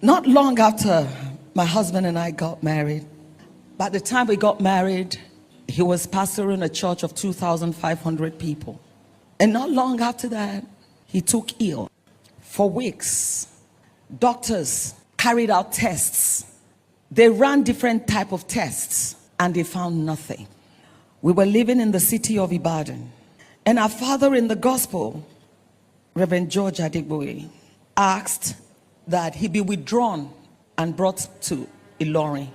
Not long after my husband and I got married, by the time we got married, he was pastoring a church of 2,500 people. And not long after that, he took ill. For weeks, doctors carried out tests. They ran different type of tests and they found nothing. We were living in the city of Ibadan. And our father in the gospel, Reverend George Adegboye, asked that he be withdrawn and brought to Ilorin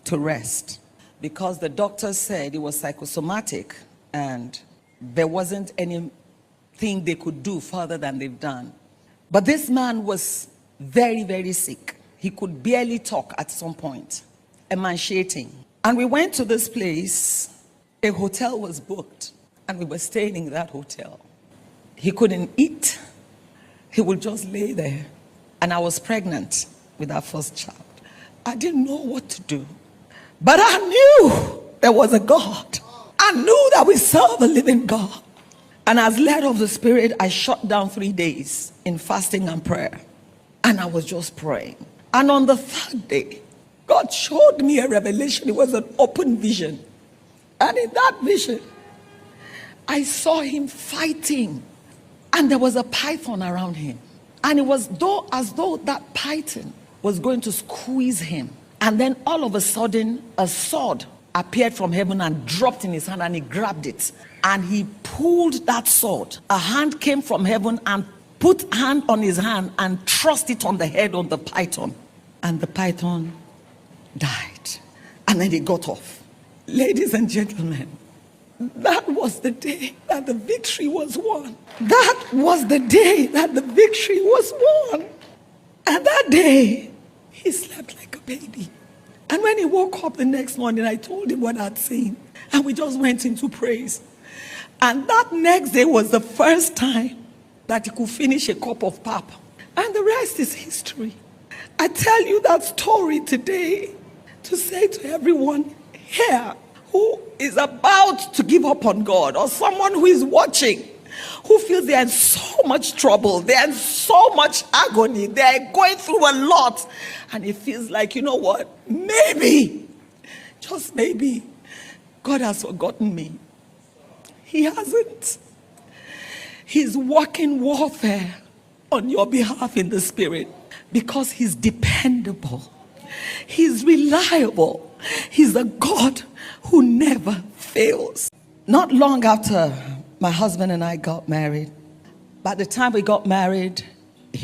to rest, because the doctors said it was psychosomatic and there wasn't anything they could do further than they've done. But this man was very, very sick. He could barely talk at some point, emaciating. And we went to this place. A hotel was booked and we were staying in that hotel. He couldn't eat. He would just lay there. And I was pregnant with our first child. I didn't know what to do. But I knew there was a God. I knew that we serve a living God. And as led of the Spirit, I shut down 3 days in fasting and prayer. And I was just praying. And on the third day, God showed me a revelation. It was an open vision. And in that vision, I saw him fighting. And there was a python around him. And it was as though that python was going to squeeze him. And then all of a sudden, a sword appeared from heaven and dropped in his hand, and he grabbed it. And he pulled that sword. A hand came from heaven and put hand on his hand and thrust it on the head of the python. And the python died. And then he got off. Ladies and gentlemen, that was the day that the victory was won. That was the day that the victory was won. And that day, he slept like a baby. And when he woke up the next morning, I told him what I'd seen. And we just went into praise. And that next day was the first time that he could finish a cup of pap. And the rest is history. I tell you that story today to say to everyone here who is about to give up on God, or someone who is watching, who feels they are in so much trouble, they are in so much agony, they are going through a lot, and it feels like, you know what, maybe, just maybe, God has forgotten me. He hasn't. He's working warfare on your behalf in the Spirit, because he's dependable, he's reliable, he's a God who never fails. Not long after my husband and I got married, by the time we got married,